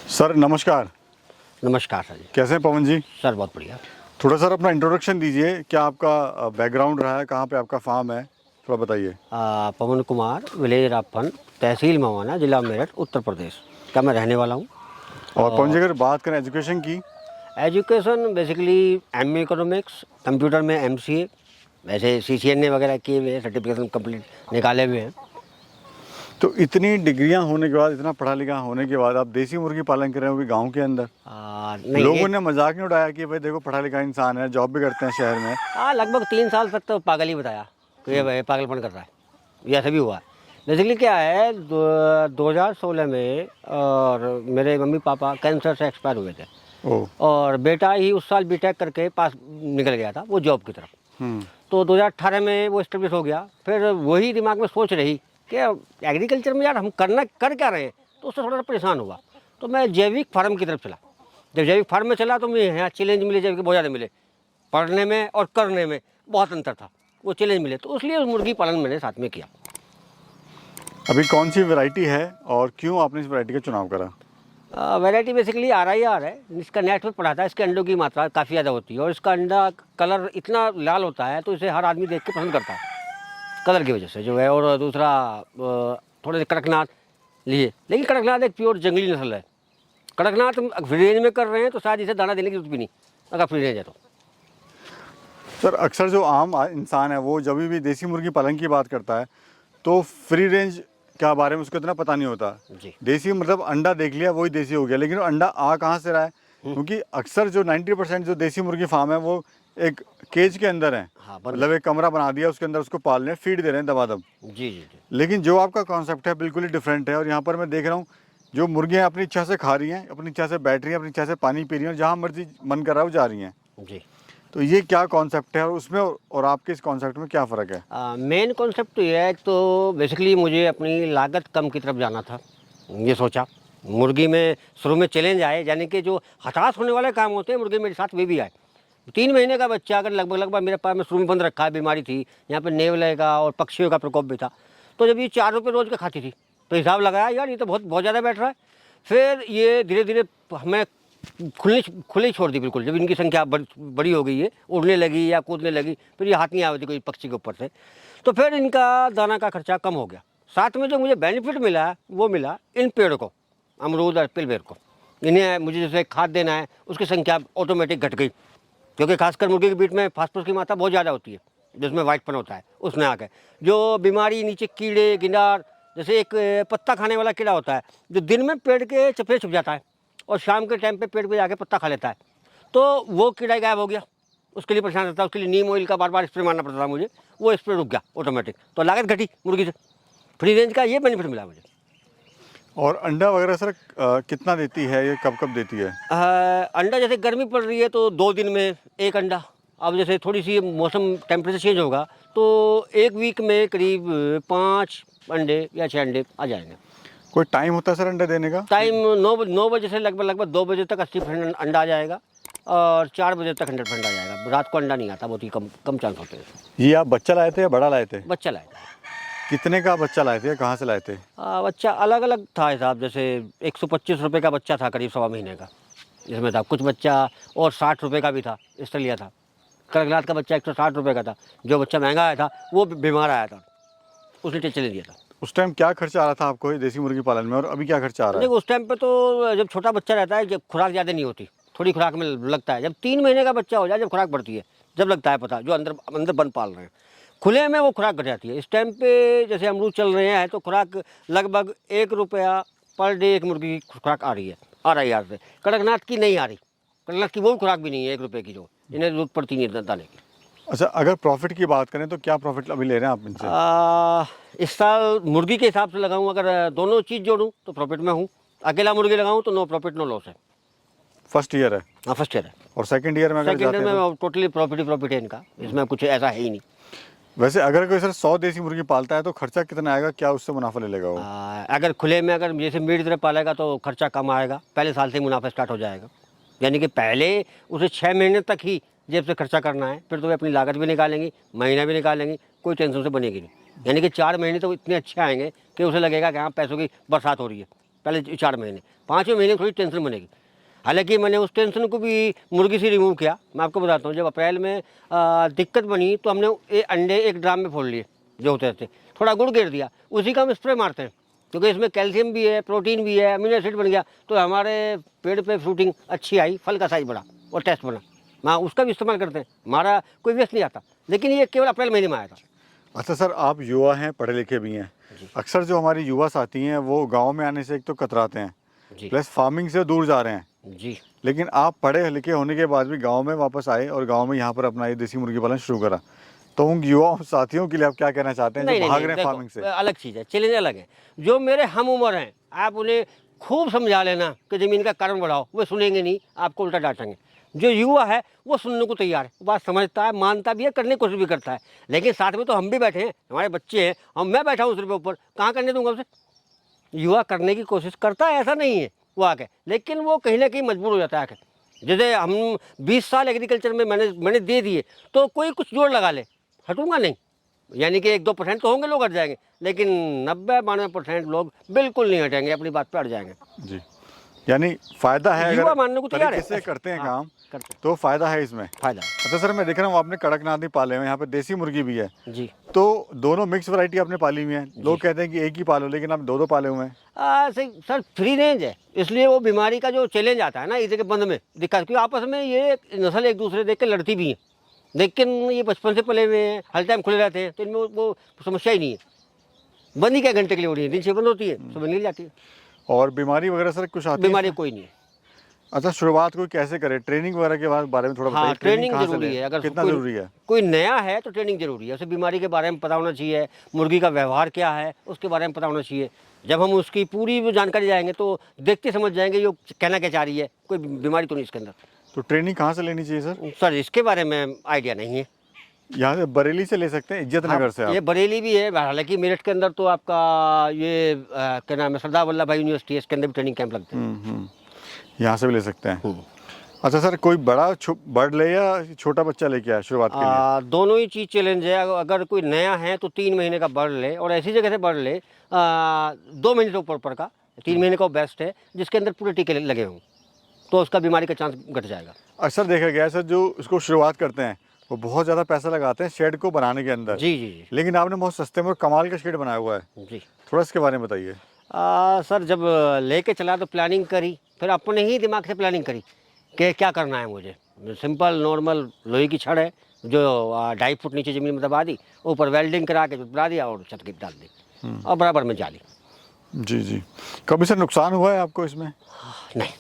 Sir नमस्कार। नमस्कार sir जी। कैसे हैं पवन जी? सर बहुत बढ़िया। थोड़ा सर अपना इंट्रोडक्शन दीजिए, क्या आपका बैकग्राउंड रहा है, कहाँ पे आपका फार्म है, थोड़ा बताइए। पवन कुमार, विलेज रापफन, तहसील मवाना, जिला मेरठ, उत्तर प्रदेश का मैं रहने वाला हूँ। और पवन जी अगर बात करें एजुकेशन की? Education basically MA economics, computer में एमसीए, वैसे सीसीएनए वगैरह किए हुए हैं, सर्टिफिकेशन कंप्लीट निकाले हुए हैं। तो इतनी डिग्रियां होने के बाद, इतना पढ़ा लिखा होने के बाद आप देसी मुर्गी पालन कर रहे हो गाँव के अंदर? नहीं लोगों ने मजाक नहीं उड़ाया कि भाई देखो पढ़ा लिखा इंसान है, जॉब भी करते हैं शहर में? लगभग 3 साल तक तो पागल ही बताया कि ये भाई पागलपन कर रहा है, ये ऐसा भी हुआ। बेसिकली क्या है, 2016 में और मेरे मम्मी पापा कैंसर से एक्सपायर हुए थे। ओह। और बेटा ही उस साल बीटेक करके पास निकल गया था वो जॉब की तरफ। तो 2018 में वो एस्टेब्लिश हो गया। फिर वही दिमाग में सोच रही कि एग्रीकल्चर में यार हम कर क्या रहे हैं, तो उससे थोड़ा सा परेशान हुआ। तो मैं जैविक फार्म की तरफ चला। जब जैविक फार्म में चला तो मुझे यहाँ चैलेंज मिले, जैविक बहुत ज़्यादा मिले, पढ़ने में और करने में बहुत अंतर था, वो चैलेंज मिले। तो इसलिए मुर्गी पालन मैंने साथ में किया। अभी कौन सी वैरायटी है और क्यों आपने इस वैरायटी का चुनाव करा? वैरायटी बेसिकली RIR है। इसका नेट पे पढ़ा था, इसके अंडों की मात्रा काफ़ी ज़्यादा होती है और इसका अंडा कलर इतना लाल होता है तो इसे हर आदमी देख के पसंद करता है कलर की वजह से जो है। और दूसरा थोड़े से कड़कनाथ लिए, लेकिन कड़कनाथ एक प्योर जंगली नस्ल है। कड़कनाथ हम फ्री रेंज में कर रहे हैं तो शायद इसे दाना देने की जरूरत भी नहीं, अगर फ्री रेंज है तो। सर अक्सर जो आम इंसान है वो जब भी देसी मुर्गी पालन की बात करता है तो फ्री रेंज के बारे में उसको इतना पता नहीं होता जी। देसी मतलब अंडा देख लिया वही देसी हो गया, लेकिन अंडा आ कहाँ से रहा है? क्योंकि अक्सर जो 90% जो देसी मुर्गी फार्म है वो एक केज के अंदर है। हाँ, मतलब एक कमरा बना दिया, उसके अंदर उसको पाल रहे हैं, फीड दे रहे हैं दबादब। जी जी जी। लेकिन जो आपका कॉन्सेप्ट है बिल्कुल ही डिफरेंट है। और यहाँ पर मैं देख रहा हूँ जो मुर्गियाँ अपनी इच्छा से खा रही हैं, अपनी इच्छा से बैठ रही हैं, अपनी इच्छा से पानी पी रही हैं और जहाँ मर्जी मन कर रहा है वो जा रही हैं। जी। तो ये क्या कॉन्सेप्ट है और उसमें और आपके इस कॉन्सेप्ट में क्या फ़र्क है? मेन कॉन्सेप्ट तो ये है, तो बेसिकली मुझे अपनी लागत कम की तरफ जाना था। ये सोचा मुर्गी में शुरू में चैलेंज आए, यानी कि जो हताश होने वाले काम होते हैं मुर्गी मेरे साथ वे भी आए। 3 महीने का बच्चा अगर लगभग मेरे पास में शुरू में बंद रखा है, बीमारी थी यहाँ पे नेवले का और पक्षियों का प्रकोप भी था। तो जब ये 4 रुपये रोज़ का खाती थी तो हिसाब लगाया यार ये तो बहुत ज़्यादा बैठ रहा है। फिर ये धीरे धीरे हमें खुली छोड़ दी बिल्कुल। जब इनकी संख्या बड़ी हो गई है, उड़ने लगी या कूदने लगी, फिर ये हाथ नहीं आती कोई पक्षी के ऊपर से, तो फिर इनका दाना का खर्चा कम हो गया। साथ में जो मुझे बेनिफिट मिला वो मिला इन पेड़ को, अमरूद और पिलबेर को। इन्हें मुझे जैसे खाद देना है उसकी संख्या ऑटोमेटिक घट गई, क्योंकि खासकर मुर्गी के बीट में फास्फोरस की मात्रा बहुत ज़्यादा होती है जिसमें वाइटपन होता है। उसने आके जो बीमारी नीचे कीड़े गिनार, जैसे एक पत्ता खाने वाला कीड़ा होता है जो दिन में पेड़ के चपेट छुप जाता है और शाम के टाइम पे पेड़ पे जाके पत्ता खा लेता है, तो वो कीड़ा गायब हो गया। उसके लिए परेशान रहता, उसके लिए नीम ऑयल का बार बार स्प्रे मारना पड़ता था मुझे, वो स्प्रे रुक गया ऑटोमेटिक, तो लागत घटी मुर्गी से। फ्री रेंज का ये बेनिफिट मिला मुझे। और अंडा वगैरह सर कितना देती है, ये कब कब देती है? अंडा जैसे गर्मी पड़ रही है तो 2 दिन में 1 अंडा। अब जैसे थोड़ी सी मौसम टेम्परेचर चेंज होगा तो 1 वीक में करीब 5 अंडे या 6 अंडे आ जाएंगे। कोई टाइम होता है सर अंडा देने का? टाइम 9 बजे से लगभग 2 बजे तक 80% अंडा आ जाएगा और 4 बजे तक 100% आ जाएगा। रात को अंडा नहीं आता, बहुत ही कम चांस होते हैं। ये आप बच्चा लाए थे या बड़ा लाए थे? बच्चा लाएगा। कितने का बच्चा लाए थे, कहाँ से लाए थे? बच्चा अलग अलग था हिसाब, जैसे 125 रुपये का बच्चा था करीब 1.25 महीने का, जिसमें था कुछ बच्चा, और 60 रुपये का भी था, इससे लिया था। कड़कनाथ का बच्चा 160 रुपये का था। जो बच्चा महंगा आया था वो बीमार आया था, उसने टेंशन ले लिया था। उस टाइम क्या खर्चा आ रहा था आपको ये देसी मुर्गी पालन में और अभी क्या खर्चा आ रहा है? देखो उस टाइम पे तो जब छोटा बच्चा रहता है, जब खुराक ज़्यादा नहीं होती, थोड़ी खुराक में लगता है। जब 3 महीने का बच्चा हो जाए, जब खुराक बढ़ती है, जब लगता है पता, जो अंदर बंद पाल रहे हैं, खुले में वो खुराक घट जाती है। इस टाइम पे जैसे अमरूद चल रहे हैं तो खुराक लगभग 1 रुपया पर डे एक मुर्गी की खुराक आ रही है RIR से। कड़कनाथ की नहीं आ रही, कड़कनाथ की वो खुराक भी नहीं है 1 रुपये की जो इन्हें जरूरत पड़ती है दाने की। अच्छा, अगर प्रॉफिट की बात करें तो क्या प्रॉफिट अभी ले रहे हैं आप इनसे? इस साल मुर्गी के हिसाब से लगाऊं, अगर दोनों चीज़ जोड़ूं तो प्रॉफिट में हूँ। अकेला मुर्गी लगाऊं तो नो प्रॉफिट नो लॉस है। फर्स्ट ईयर है? हाँ, फर्स्ट ईयर है। और सेकंड ईयर में अगर सेकंड जाते ईयर हैं में टोटली प्रॉफिट है इनका, इसमें कुछ ऐसा है ही नहीं। वैसे अगर कोई सर 100 देसी मुर्गी पालता है तो खर्चा कितना आएगा, क्या उससे मुनाफा ले लेगा वो? अगर खुले में अगर जैसे मीट तरह पालेगा तो खर्चा कम आएगा, पहले साल से ही मुनाफा स्टार्ट हो जाएगा। यानी कि पहले उसे 6 महीने तक ही जेब से खर्चा करना है, फिर तो वे अपनी लागत भी निकालेंगी, महीना भी निकालेंगी, कोई टेंशन से बनेगी नहीं। यानी कि 4 महीने तो इतने अच्छे आएंगे कि उसे लगेगा कि हाँ पैसों की बरसात हो रही है, पहले 4 महीने, 5वें महीने में थोड़ी टेंशन बनेगी। हालांकि मैंने उस टेंशन को भी मुर्गी से रिमूव किया। मैं आपको बताता हूँ, जब अप्रैल में दिक्कत बनी तो हमने अंडे एक ड्राम में फोड़ लिए जो होते थे, थोड़ा गुड़ गिर दिया, उसी का हम स्प्रे मारते हैं, क्योंकि इसमें कैल्शियम भी है, प्रोटीन भी है, अमीनो एसिड बन गया, तो हमारे पेड़ पे फ्रूटिंग अच्छी आई, फल का साइज बढ़ा और टेस्ट बना। हाँ, उसका भी इस्तेमाल करते हैं, हमारा कोई वेस्ट नहीं आता। लेकिन ये केवल अप्रैल महीने में आया था। अच्छा सर, आप युवा हैं, पढ़े लिखे भी हैं। अक्सर जो हमारी युवा साथी हैं वो गांव में आने से एक तो कतराते हैं, जी प्लस फार्मिंग से दूर जा रहे हैं। जी। लेकिन आप पढ़े लिखे होने के बाद भी गांव में वापस आए और गांव में यहाँ पर अपना ये देसी मुर्गी पालन शुरू करा, तो उन युवा साथियों के लिए आप क्या कहना चाहते हैं जो भाग रहे हैं फार्मिंग से? अलग चीज़ है, चैलेंज अलग है। जो मेरे हम उम्र हैं, आप उन्हें खूब समझा लेना कि ज़मीन का कारण बढ़ाओ, वो सुनेंगे नहीं, आपको उल्टा डांटेंगे। जो युवा है वो सुनने को तैयार है, बात समझता है, मानता भी है, करने की कोशिश भी करता है। लेकिन साथ में तो हम भी बैठे हैं, हमारे बच्चे हैं, हम मैं बैठा हूँ सिर पे ऊपर, कहाँ करने दूंगा उसे? युवा करने की कोशिश करता है, ऐसा नहीं है वो आके, लेकिन वो कहीं ना कहीं मजबूर हो जाता है आके। जैसे हम 20 साल एग्रीकल्चर में मैंने दे दिए, तो कोई कुछ जोड़ लगा ले, हटूंगा नहीं। यानी कि 1-2% तो होंगे लोग हट जाएंगे, लेकिन 90-92% लोग बिल्कुल नहीं हटेंगे, अपनी बात पे अड़ जाएंगे। जी, यानी फायदा है, युवा अगर मानने को तैयार है, तरीके से करते हैं हाँ, काम करते हैं। तो फायदा है इसमें। फायदा अच्छा सर, मैं देख रहा हूँ आपने कड़कनाथ भी पाले हुए हैं, यहाँ पे देसी मुर्गी भी है, है जी। तो दोनों मिक्स वैरायटी आपने पाली हुई है। लोग कहते हैं कि एक ही पालो, लेकिन आप दो पाले हुए हैं। सही सर, फ्री रेंज है, इसलिए वो बीमारी का जो चैलेंज आता है ना, इसे के बंद में दिक्कत, क्योंकि आपस में ये नस्ल एक दूसरे देख के लड़ती भी हैं, लेकिन ये बचपन से पले हुए हैं, हर टाइम खुले रहते हैं, तो इनमें वो समस्या ही नहीं है। बंद ही क्या घंटे के लिए हो रही है, दिन से बंद होती है, सुबह निकल जाती है। और बीमारी वगैरह सर कुछ आती है बीमारी इसमें? कोई नहीं है। अच्छा, शुरुआत कोई कैसे करे, ट्रेनिंग वगैरह के बारे में थोड़ा हाँ, बताइए। ट्रेनिंग कहाँ से जरूरी लें? है। अगर कितना कोई जरूरी है? कोई नया है तो ट्रेनिंग जरूरी है, उसे बीमारी के बारे में पता होना चाहिए, मुर्गी का व्यवहार क्या है उसके बारे में पता होना चाहिए। जब हम उसकी पूरी वो जानकारी जाएंगे तो देखते समझ जाएंगे ये कहना क्या चाह रही है, कोई बीमारी तो नहीं इसके अंदर। तो ट्रेनिंग कहाँ से लेनी चाहिए सर? सर इसके बारे में आइडिया नहीं है। यहाँ से बरेली से ले सकते हैं, इज्जत नगर से ये आप? बरेली भी है, हालांकि मेरठ के अंदर तो आपका ये क्या नाम है, सरदार वल्लभ भाई यूनिवर्सिटी है, इसके अंदर भी ट्रेनिंग कैंप लगते हैं। यहाँ से भी ले सकते हैं। अच्छा सर, कोई बर्ड ले या छोटा बच्चा लेके आया शुरुआत के लिए? दोनों ही चीज़ चैलेंज है। अगर कोई नया है तो 3 महीने का बर्ड ले, और ऐसी जगह से बर्ड ले 2 महीने से ऊपर का, 3 महीने का बेस्ट है, जिसके अंदर पूरे टीके लगे हों, तो उसका बीमारी का चांस घट जाएगा। अक्सर देखा गया है सर, जो इसको शुरुआत करते हैं वो बहुत ज़्यादा पैसा लगाते हैं शेड को बनाने के अंदर। जी जी जी लेकिन आपने बहुत सस्ते में कमाल का शेड बनाया हुआ है, जी। थोड़ा इसके बारे में बताइए। सर जब लेके चला तो प्लानिंग करी, फिर अपने ही दिमाग से प्लानिंग करी कि क्या करना है मुझे। सिंपल नॉर्मल लोहे की छड़ है जो 2.5 फुट नीचे ज़मीन में दबा दी, ऊपर वेल्डिंग करा के बना दिया और छत की डाल दी, और बराबर में जाली। जी जी। कभी सर नुकसान हुआ है आपको इसमें? नहीं।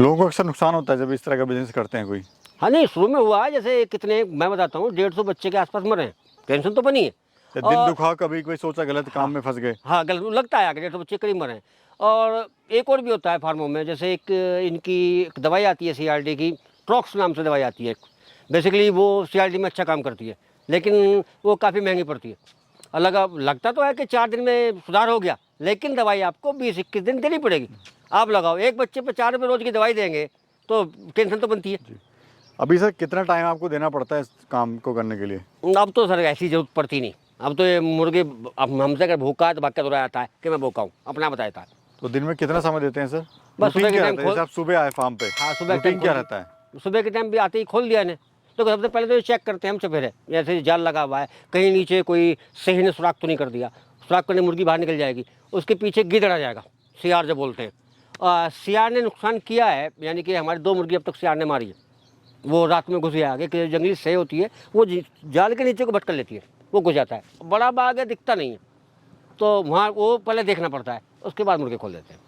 लोगों को अक्सर नुकसान होता है जब इस तरह का बिजनेस करते हैं कोई। हाँ नहीं, शुरू में हुआ है, जैसे कितने मैं बताता हूँ, 150 बच्चे के आसपास मरे हैं, टेंशन तो बनी है। या दिल दुखा, कभी कोई सोचा गलत काम में फंस गए? हाँ, गलत लगता है आगे, 150 बच्चे करीब मरे हैं। और एक और भी होता है फार्मों में, जैसे एक इनकी एक दवाई आती है CRD की, ट्रॉक्स नाम से दवाई आती है। बेसिकली वो CRD में अच्छा काम करती है, लेकिन वो काफ़ी महंगी पड़ती है। लगता तो है कि 4 दिन में सुधार हो गया, लेकिन दवाई आपको 20-21 दिन देनी पड़ेगी। आप लगाओ, एक बच्चे पर 4 रुपये रोज की दवाई देंगे तो टेंशन तो बनती है। अभी सर कितना टाइम आपको देना पड़ता है इस काम को करने के लिए? अब तो सर ऐसी जरूरत पड़ती नहीं। अब तो ये मुर्गे, अब हमसे अगर भूखा है तो भाग के दौड़ा आता है कि मैं भूखा हूँ, अपना बताता है। तो दिन में कितना समय देते हैं सर? बस सुबह के टाइम जैसे आप सुबह आए फार्म पे, हाँ, सुबह के रूटीन टाइम क्या खोल- रहता है? सुबह के टाइम भी आते ही खोल दिया ने, तो सबसे पहले तो ये चेक करते हैं हम चपेरे, जैसे जाल लगा हुआ है, कहीं नीचे कोई सही ने सुराख तो नहीं कर दिया। सुराख करने मुर्गी बाहर निकल जाएगी, उसके पीछे गिद्ध आ जाएगा, सियार जो बोलते हैं। सियार ने नुकसान किया है, यानी कि हमारी 2 मुर्गी अब तक सियार ने मारी है। वो रात में घुस गया आगे, कि जंगली सही होती है, वो जाल के नीचे को भटक लेती है, वो घुस जाता है। बड़ा बाग है, दिखता नहीं है, तो वहाँ वो पहले देखना पड़ता है, उसके बाद मुर्गे खोल देते हैं।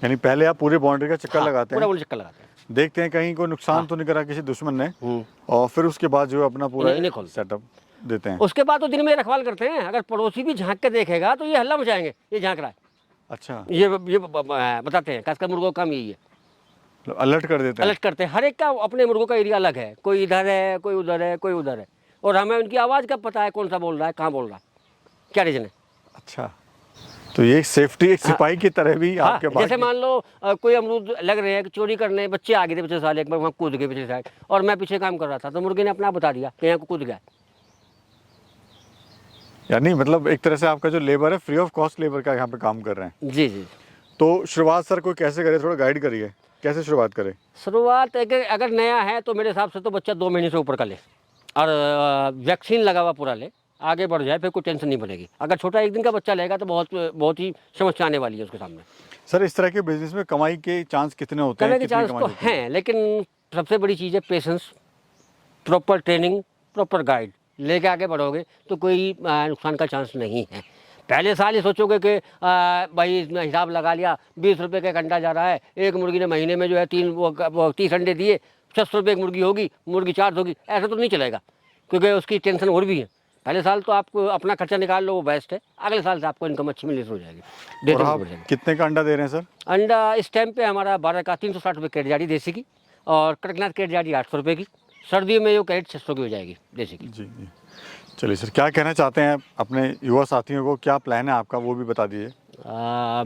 यानी पहले आप पूरी बाउंड्री का चक्कर हाँ, लगाते पूरा हैं, चक्कर लगाते हैं, देखते हैं कहीं कोई नुकसान तो नहीं करा किसी दुश्मन ने, और फिर उसके बाद जो है अपना पूरा इन्हें खोल सेटअप देते हैं। उसके बाद तो दिन में रखवाल करते हैं। अगर पड़ोसी भी झांक के देखेगा तो ये हल्ला मचाएंगे, ये झांक रहा है। अच्छा, ये बताते हैं, खासकर मुर्गों का काम यही है, मतलब अलर्ट कर देते हैं। अलर्ट करते हैं। हर एक का अपने मुर्गों का एरिया अलग है, कोई इधर है, कोई उधर है, कोई उधर है, और हमें उनकी आवाज़ का पता है, कौन सा बोल रहा है, कहाँ बोल रहा है, क्या रीजन है। अच्छा, तो ये एक सेफ्टी, एक सिपाही की तरह भी हाँ, आपके जैसे पास। मान लो कोई अमरूद लग रहे हैं कि चोरी करने, बच्चे आ गए थे पिछले साल, एक बार वहाँ कूद गए पिछले साइड, और मैं पीछे काम कर रहा था, तो मुर्गे ने अपना बता दिया कि यहाँ को कूद गया। यानी मतलब एक तरह से आपका जो लेबर है फ्री ऑफ कॉस्ट लेबर का यहाँ पे काम कर रहे हैं। जी जी। तो शुरुआत सर कोई कैसे करे, थोड़ा गाइड करिए, कैसे शुरुआत करे? शुरुआत अगर नया है तो मेरे हिसाब से तो बच्चा 2 महीने से ऊपर का ले और वैक्सीन लगा हुआ पूरा ले, आगे बढ़ जाए, फिर कोई टेंशन नहीं बनेगी। अगर छोटा 1 दिन का बच्चा लेगा तो बहुत ही समस्या आने वाली है उसके सामने। सर इस तरह के बिजनेस में कमाई के चांस कितने होते हैं? करने के कितनी चांस कमाई तो होती है? हैं, लेकिन सबसे बड़ी चीज़ है patience, proper training, proper guide लेके आगे बढ़ोगे तो कोई नुकसान का चांस नहीं है। पहले साल ही सोचोगे कि भाई इसमें हिसाब लगा लिया 20 रुपये का एक अंडा जा रहा है, एक मुर्गी ने महीने में जो है 30 अंडे दिए, 600 रुपये की मुर्गी होगी, मुर्गी चार्ज होगी, ऐसा तो नहीं चलेगा, क्योंकि उसकी टेंशन और भी है। पहले साल तो आपको अपना खर्चा निकाल लो, वो बेस्ट है। अगले साल से आपको इनकम अच्छी मिलनी शुरू हो जाएगी, और डेढ़ आप बढ़ जाएगी। कितने का अंडा दे रहे हैं सर? अंडा इस टाइम पे हमारा 12 का 360 रुपये कैरेट जारी देसी की, और कड़कनाथ कैरेट जारी 800 रुपये की। सर्दियों में जो कैरेट 600 की हो जाएगी देसी की। जी जी। चलिए सर, क्या कहना चाहते हैं अपने युवा साथियों को, क्या प्लान है आपका, वो भी बता दीजिए।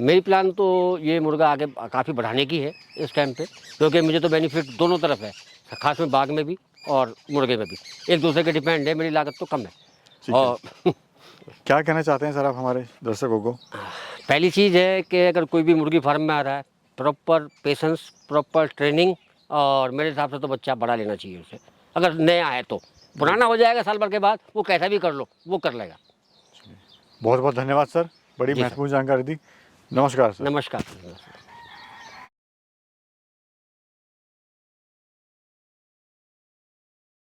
मेरी प्लान तो ये मुर्गा आगे काफ़ी बढ़ाने की है इस टाइम पे, क्योंकि मुझे तो बेनिफिट दोनों तरफ है, खास में बाग में भी और मुर्गे में भी। एक दूसरे के डिपेंड है, मेरी लागत तो कम है। ठीक है। और क्या कहना चाहते हैं सर आप हमारे दर्शकों को? पहली चीज़ है कि अगर कोई भी मुर्गी फार्म में आ रहा है, प्रॉपर पेशेंस, प्रॉपर ट्रेनिंग, और मेरे हिसाब से तो बच्चा बड़ा लेना चाहिए उसे। अगर नया है तो पुराना हो जाएगा साल भर के बाद, वो कैसा भी कर लो वो कर लेगा। बहुत बहुत धन्यवाद सर, बड़ी जी सर। महत्वपूर्ण जानकारी दी। नमस्कार सर। नमस्कार।